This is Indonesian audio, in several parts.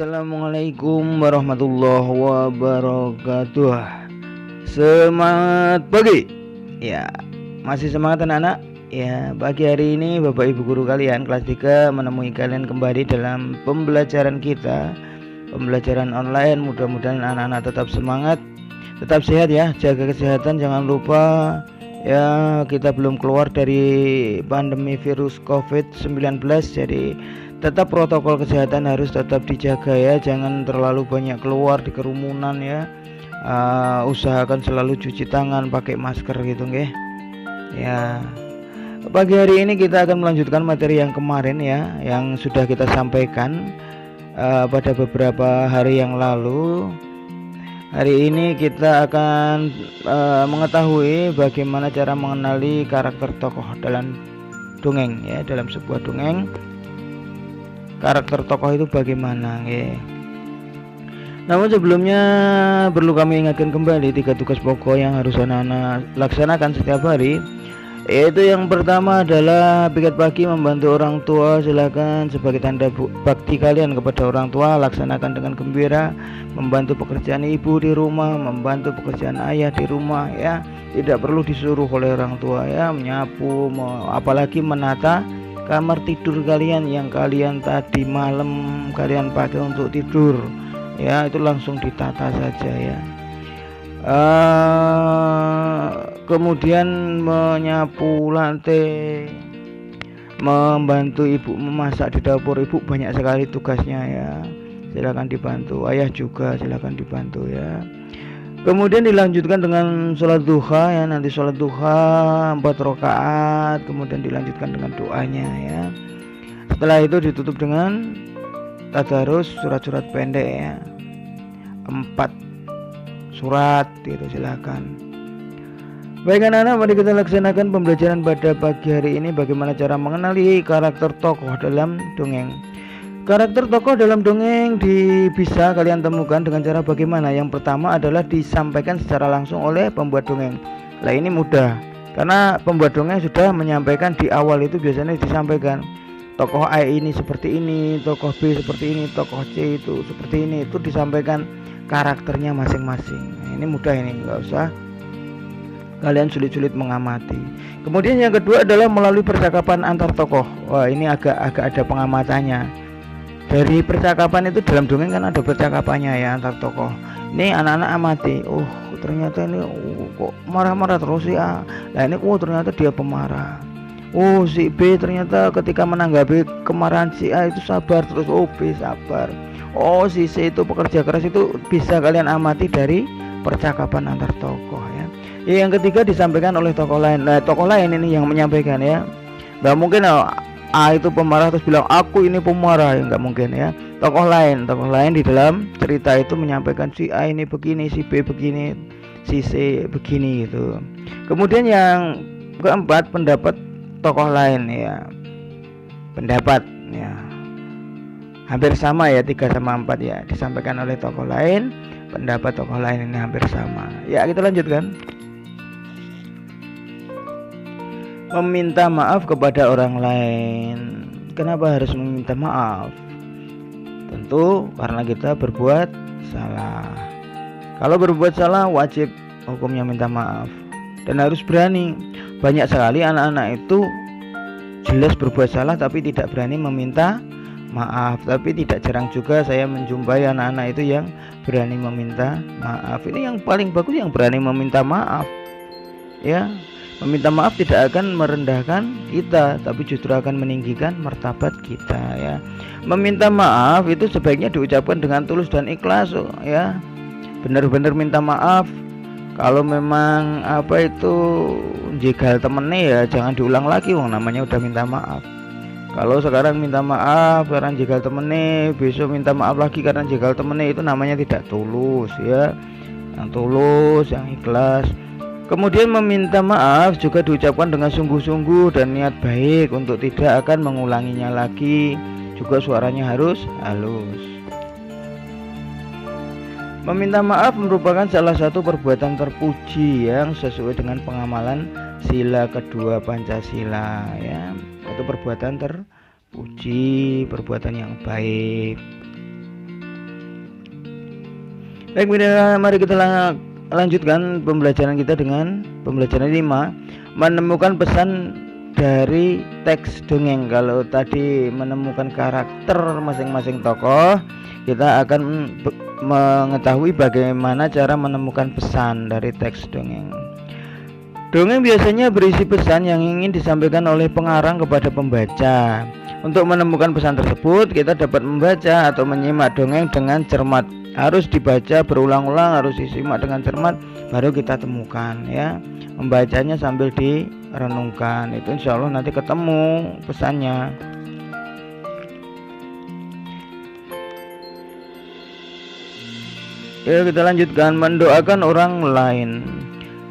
Assalamualaikum warahmatullahi wabarakatuh. Semangat pagi. Ya, masih semangat anak-anak? Ya, pagi hari ini Bapak Ibu guru kalian kelas 3 menemui kalian kembali dalam pembelajaran kita. Pembelajaran online. Mudah-mudahan anak-anak tetap semangat, tetap sehat ya. Jaga kesehatan, jangan lupa ya, kita belum keluar dari pandemi virus COVID-19, jadi tetap protokol kesehatan harus tetap dijaga ya. Jangan terlalu banyak keluar di kerumunan ya. Usahakan selalu cuci tangan, pakai masker gitu nggih. Ya. Pagi hari ini kita akan melanjutkan materi yang kemarin ya, yang sudah kita sampaikan pada beberapa hari yang lalu. Hari ini kita akan mengetahui bagaimana cara mengenali karakter tokoh dalam dongeng ya. Dalam sebuah dongeng, karakter tokoh itu bagaimana ya. Namun sebelumnya perlu kami ingatkan kembali 3 tugas pokok yang harus anak-anak laksanakan setiap hari. Yaitu yang pertama adalah piket pagi membantu orang tua. Silakan sebagai tanda bakti kalian kepada orang tua, laksanakan dengan gembira. Membantu pekerjaan ibu di rumah, membantu pekerjaan ayah di rumah ya. Tidak perlu disuruh oleh orang tua ya, menyapu, apalagi menata kamar tidur kalian yang kalian tadi malam kalian pakai untuk tidur ya, itu langsung ditata saja ya. Kemudian menyapu lantai, membantu ibu memasak di dapur. Ibu banyak sekali tugasnya ya, silakan dibantu. Ayah juga silakan dibantu ya. Kemudian dilanjutkan dengan sholat duha ya. Nanti sholat duha 4 rakaat, kemudian dilanjutkan dengan doanya ya. Setelah itu ditutup dengan tadarus surat-surat pendek ya, 4 surat itu silakan. Baik anak-anak, mari kita laksanakan pembelajaran pada pagi hari ini. Bagaimana cara mengenali karakter tokoh dalam dongeng. Karakter tokoh dalam dongeng bisa kalian temukan dengan cara bagaimana? Yang pertama adalah disampaikan secara langsung oleh pembuat dongeng. Nah ini mudah, karena pembuat dongeng sudah menyampaikan di awal. Itu biasanya disampaikan tokoh A ini seperti ini, tokoh B seperti ini, tokoh C itu seperti ini. Itu disampaikan karakternya masing-masing. Nah, ini mudah, ini nggak usah kalian sulit-sulit mengamati. Kemudian yang kedua adalah melalui percakapan antar tokoh. Wah ini agak ada pengamatannya. Dari percakapan itu, dalam dongeng kan ada percakapannya ya antar tokoh. Ini anak-anak amati. Oh ternyata ini kok marah-marah terus ya. Nah ini ternyata dia pemarah. Oh si B ternyata ketika menanggapi kemarahan si A itu sabar terus. Oh B sabar. Oh si C itu pekerja keras. Itu bisa kalian amati dari percakapan antar tokoh ya. Yang ketiga disampaikan oleh tokoh lain. Nah tokoh lain ini yang menyampaikan ya. Nggak mungkin A itu pemarah terus bilang aku ini pemarah ya, nggak mungkin ya. Tokoh lain di dalam cerita itu menyampaikan si A ini begini, si B begini, si C begini gitu. Kemudian yang keempat, pendapat tokoh lain ya. Pendapat ya hampir sama ya, 3 sama 4 ya, disampaikan oleh tokoh lain. Pendapat tokoh lain ini hampir sama ya. Kita lanjutkan. Meminta maaf kepada orang lain. Kenapa harus meminta maaf? Tentu karena kita berbuat salah. Kalau berbuat salah wajib hukumnya minta maaf, dan harus berani. Banyak sekali anak-anak itu jelas berbuat salah tapi tidak berani meminta maaf. Tapi tidak jarang juga saya menjumpai anak-anak itu yang berani meminta maaf. Ini yang paling bagus, yang berani meminta maaf ya. Meminta maaf tidak akan merendahkan kita, tapi justru akan meninggikan martabat kita ya. Meminta maaf itu sebaiknya diucapkan dengan tulus dan ikhlas ya. Benar-benar minta maaf. Kalau memang jegal temennya ya jangan diulang lagi, namanya udah minta maaf. Kalau sekarang minta maaf karena jegal temennya, besok minta maaf lagi karena jegal temennya, itu namanya tidak tulus ya. Yang tulus, yang ikhlas. Kemudian meminta maaf juga diucapkan dengan sungguh-sungguh dan niat baik untuk tidak akan mengulanginya lagi. Juga suaranya harus halus. Meminta maaf merupakan salah satu perbuatan terpuji yang sesuai dengan pengamalan sila kedua Pancasila ya. Itu perbuatan terpuji, perbuatan yang baik. Baik, mari kita lanjutkan pembelajaran kita dengan pembelajaran 5, menemukan pesan dari teks dongeng. Kalau tadi menemukan karakter masing-masing tokoh, kita akan mengetahui bagaimana cara menemukan pesan dari teks dongeng. Dongeng biasanya berisi pesan yang ingin disampaikan oleh pengarang kepada pembaca. Untuk menemukan pesan tersebut, kita dapat membaca atau menyimak dongeng dengan cermat. Harus dibaca berulang-ulang, harus disimak dengan cermat, baru kita temukan ya. Membacanya sambil direnungkan, itu insya Allah nanti ketemu pesannya. Ya, kita lanjutkan. Mendoakan orang lain.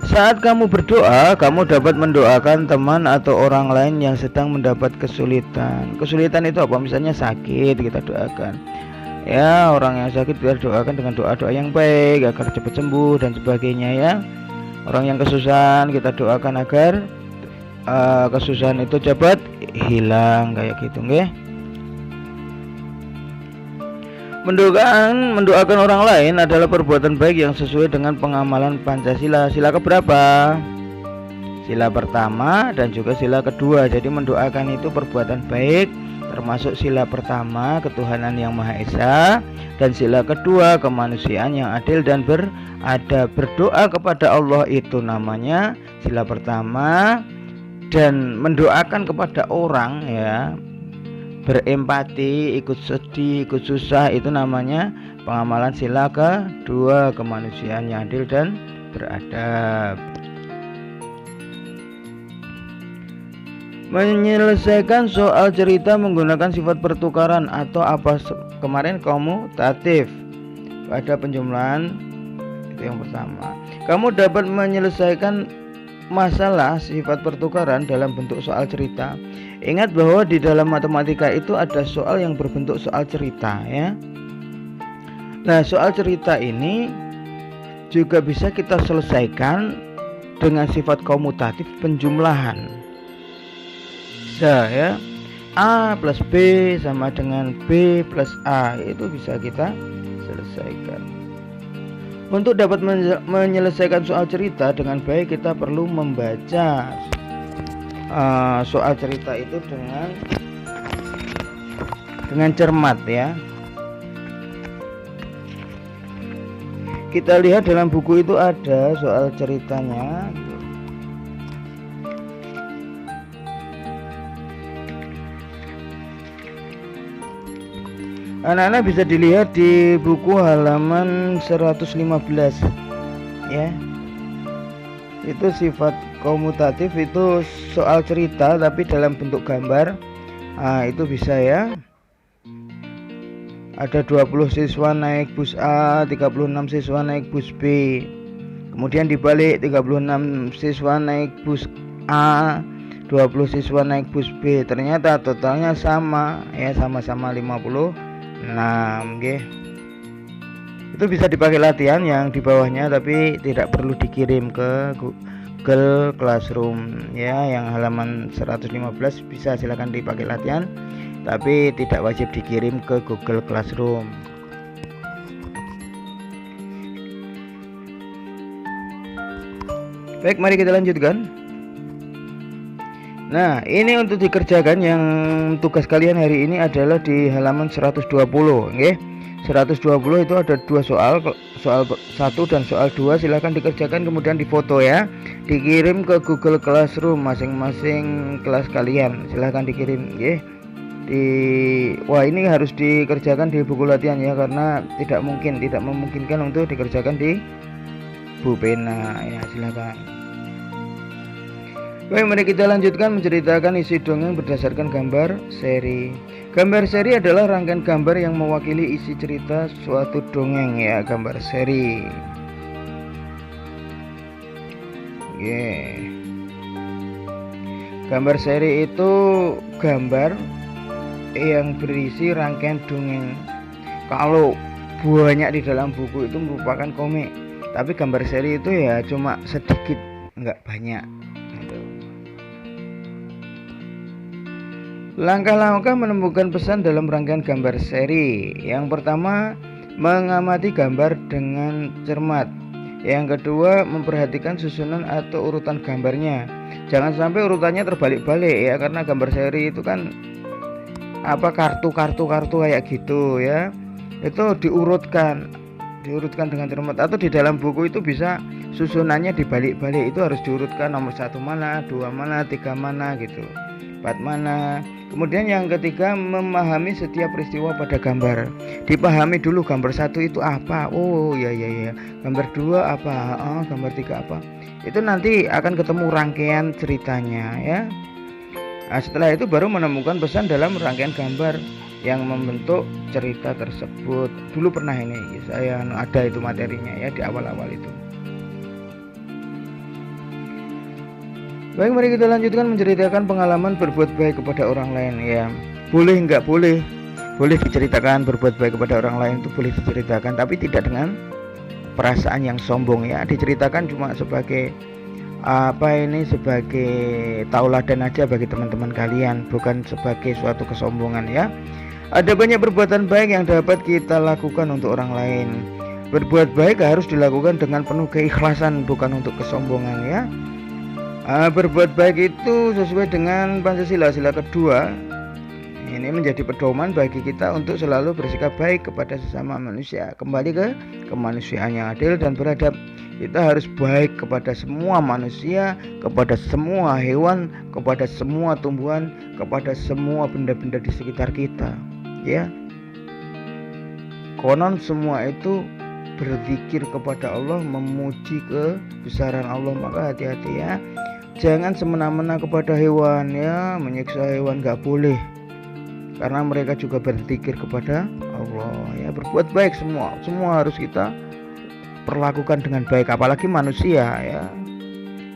Saat kamu berdoa, kamu dapat mendoakan teman atau orang lain yang sedang mendapat kesulitan. Kesulitan itu apa? Misalnya sakit, kita doakan. Ya, orang yang sakit kita doakan dengan doa-doa yang baik agar cepat sembuh dan sebagainya ya. Orang yang kesusahan kita doakan agar kesusahan itu cepat hilang, kayak gitu nggih. Mendoakan orang lain adalah perbuatan baik yang sesuai dengan pengamalan Pancasila. Sila keberapa? Sila pertama dan juga sila kedua. Jadi mendoakan itu perbuatan baik, termasuk sila pertama ketuhanan yang Maha Esa, dan sila kedua kemanusiaan yang adil dan beradab. Berdoa kepada Allah itu namanya sila pertama, dan mendoakan kepada orang ya, berempati, ikut sedih, ikut susah, itu namanya pengamalan sila kedua kemanusiaan yang adil dan beradab. Menyelesaikan soal cerita menggunakan sifat pertukaran atau apa kemarin komutatif pada penjumlahan, itu yang pertama. Kamu dapat menyelesaikan masalah sifat pertukaran dalam bentuk soal cerita. Ingat bahwa di dalam matematika itu ada soal yang berbentuk soal cerita ya. Nah, soal cerita ini juga bisa kita selesaikan dengan sifat komutatif penjumlahan. Bisa ya. A plus B sama dengan B plus A, itu bisa kita selesaikan. Untuk dapat menyelesaikan soal cerita dengan baik, kita perlu membaca soal cerita itu dengan cermat ya. Kita lihat dalam buku itu ada soal ceritanya. Anak-anak bisa dilihat di buku halaman 115 ya. Itu sifat komutatif, itu soal cerita tapi dalam bentuk gambar. Nah, itu bisa ya. Ada 20 siswa naik bus A, 36 siswa naik bus B. Kemudian dibalik, 36 siswa naik bus A, 20 siswa naik bus B. Ternyata totalnya sama ya, sama-sama 56 nggih. Itu bisa dipakai latihan yang di bawahnya, tapi tidak perlu dikirim ke Google Classroom ya. Yang halaman 115 bisa silakan dipakai latihan, tapi tidak wajib dikirim ke Google Classroom. Baik, mari kita lanjutkan. Nah, ini untuk dikerjakan, yang tugas kalian hari ini adalah di halaman 120 nggih. 120 itu ada dua soal 1 dan soal 2, silahkan dikerjakan kemudian difoto ya, dikirim ke Google Classroom masing-masing kelas kalian, silahkan dikirim nggih. Wah, ini harus dikerjakan di buku latihan ya, karena tidak memungkinkan untuk dikerjakan di pulpena ya, silahkan. Baik, mari kita lanjutkan menceritakan isi dongeng berdasarkan gambar seri. Gambar seri adalah rangkaian gambar yang mewakili isi cerita suatu dongeng ya, gambar seri. Gambar seri itu gambar yang berisi rangkaian dongeng. Kalau banyak di dalam buku itu merupakan komik, tapi gambar seri itu ya cuma sedikit, enggak banyak. Langkah-langkah menemukan pesan dalam rangkaian gambar seri. Yang pertama, mengamati gambar dengan cermat. Yang kedua, memperhatikan susunan atau urutan gambarnya. Jangan sampai urutannya terbalik-balik ya, karena gambar seri itu kan kartu kayak gitu ya. Itu diurutkan dengan cermat, atau di dalam buku itu bisa susunannya dibalik-balik, itu harus diurutkan nomor 1 mana, 2 mana, 3 mana gitu, 4 mana. Kemudian yang ketiga, memahami setiap peristiwa pada gambar. Dipahami dulu gambar 1 itu apa, oh ya, gambar 2 apa, gambar 3 apa. Itu nanti akan ketemu rangkaian ceritanya ya. Nah, setelah itu baru menemukan pesan dalam rangkaian gambar yang membentuk cerita tersebut. Dulu pernah ini saya ada itu materinya ya di awal-awal itu. Baik, mari kita lanjutkan menceritakan pengalaman berbuat baik kepada orang lain ya. Boleh diceritakan berbuat baik kepada orang lain, itu boleh diceritakan, tapi tidak dengan perasaan yang sombong ya. Diceritakan cuma sebagai sebagai tauladan aja bagi teman-teman kalian, bukan sebagai suatu kesombongan ya. Ada banyak perbuatan baik yang dapat kita lakukan untuk orang lain. Berbuat baik harus dilakukan dengan penuh keikhlasan, bukan untuk kesombongan ya. Berbuat baik itu sesuai dengan Pancasila, sila kedua. Ini menjadi pedoman bagi kita untuk selalu bersikap baik kepada sesama manusia, kembali ke kemanusiaan yang adil dan beradab. Kita harus baik kepada semua manusia, kepada semua hewan, kepada semua tumbuhan, kepada semua benda-benda di sekitar kita ya. Konon semua itu berzikir kepada Allah, memuji kebesaran Allah, maka hati-hati ya. Jangan semena-mena kepada hewan ya, menyiksa hewan gak boleh, karena mereka juga berzikir kepada Allah ya. Berbuat baik semua harus kita perlakukan dengan baik, apalagi manusia ya.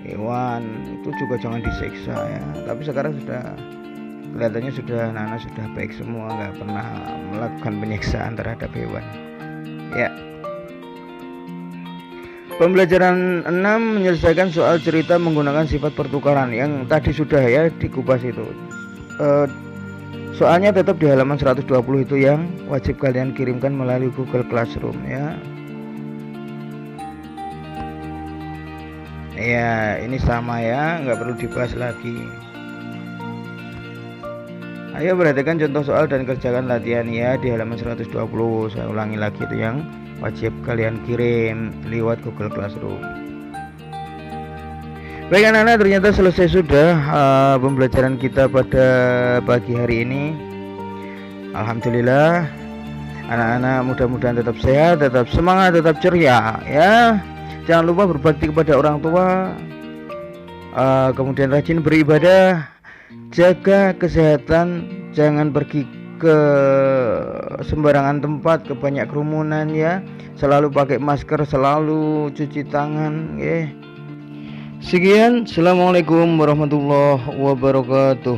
Hewan itu juga jangan disiksa ya. Tapi sekarang kelihatannya anak-anak sudah baik semua, nggak pernah melakukan penyiksaan terhadap hewan ya. Pembelajaran 6, menyelesaikan soal cerita menggunakan sifat pertukaran, yang tadi sudah ya dikupas itu. Soalnya tetap di halaman 120 itu yang wajib kalian kirimkan melalui Google Classroom ya. Ya, ini sama ya, nggak perlu dibahas lagi. Ayo perhatikan contoh soal dan kerjakan latihan ya di halaman 120. Saya ulangi lagi, itu yang wajib kalian kirim lewat Google Classroom. Baik anak-anak, ternyata selesai sudah pembelajaran kita pada pagi hari ini. Alhamdulillah, anak-anak mudah-mudahan tetap sehat, tetap semangat, tetap ceria ya. Jangan lupa berbakti kepada orang tua, kemudian rajin beribadah, jaga kesehatan, jangan pergi ke sembarangan tempat, ke banyak kerumunan ya. Selalu pakai masker, selalu cuci tangan ya. Sekian, assalamualaikum warahmatullahi wabarakatuh.